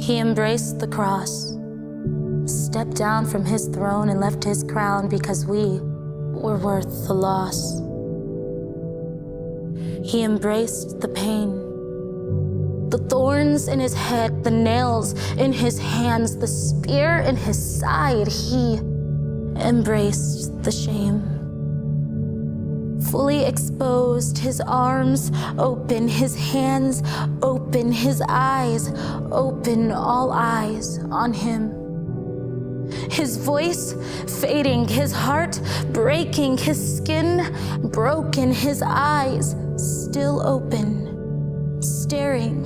He embraced the cross, stepped down from his throne and left his crown because we were worth the loss. He embraced the pain, the thorns in his head, the nails in his hands, the spear in his side. He embraced the shame. Fully exposed, his arms open, his hands open, his eyes open, all eyes on him. His voice fading, his heart breaking, his skin broken, his eyes still open, staring,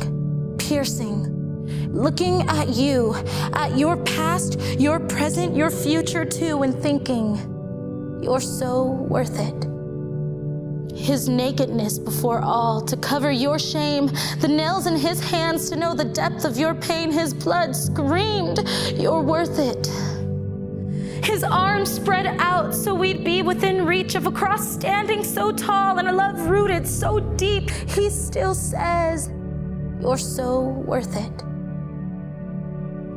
piercing, looking at you, at your past, your present, your future too, and thinking, you're so worth it. His nakedness before all, to cover your shame, the nails in his hands to know the depth of your pain, his blood screamed, you're worth it. His arms spread out so we'd be within reach of a cross standing so tall and a love rooted so deep. He still says, you're so worth it.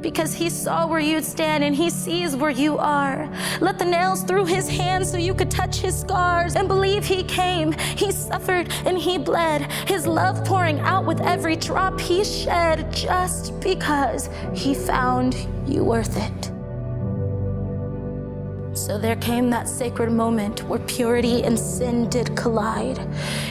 Because he saw where you'd stand and he sees where you are. Let the nails through his hands so you could touch his scars and believe he came. He suffered and he bled, his love pouring out with every drop he shed, just because he found you worth it. So there came that sacred moment where purity and sin did collide,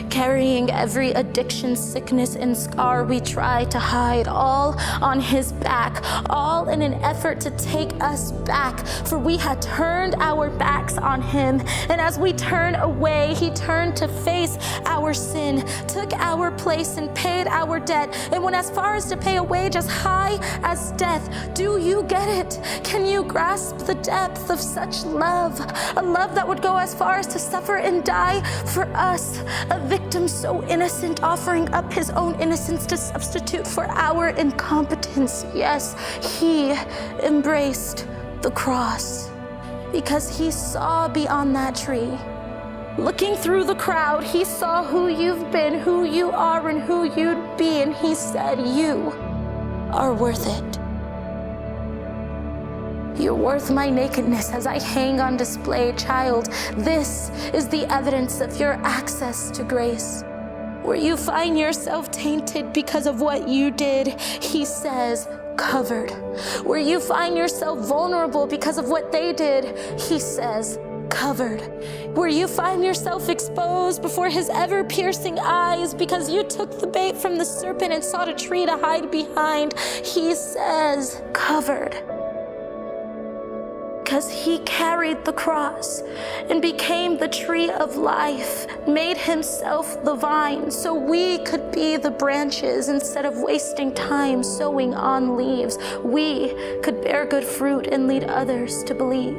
carrying every addiction, sickness, and scar we try to hide, all on his back, all in an effort to take us back, for we had turned our backs on him. And as we turned away, he turned to face our sin, took our place and paid our debt, and went as far as to pay a wage as high as death. Do you get it? Can you grasp the depth of such love? A love that would go as far as to suffer and die for us, a victim so innocent, offering up his own innocence to substitute for our incompetence. Yes, he embraced the cross because he saw beyond that tree. Looking through the crowd, he saw who you've been, who you are, and who you'd be, and he said, you are worth it. You're worth my nakedness as I hang on display, child. This is the evidence of your access to grace. Where you find yourself tainted because of what you did, he says, covered. Where you find yourself vulnerable because of what they did, he says, covered. Where you find yourself exposed before his ever-piercing eyes because you took the bait from the serpent and sought a tree to hide behind, he says, covered. Because he carried the cross and became the tree of life, made himself the vine so we could be the branches. Instead of wasting time sowing on leaves, we could bear good fruit and lead others to believe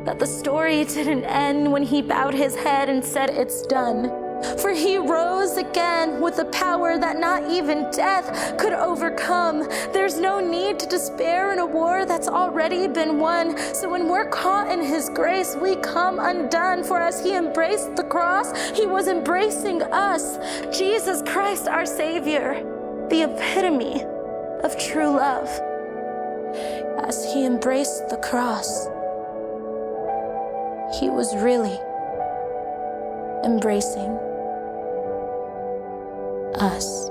that the story didn't end when he bowed his head and said, it's done. For he rose again with a power that not even death could overcome. There's no need to despair in a war that's already been won. So when we're caught in his grace, we come undone. For as he embraced the cross, he was embracing us. Jesus Christ, our Savior, the epitome of true love. As he embraced the cross, he was really embracing us.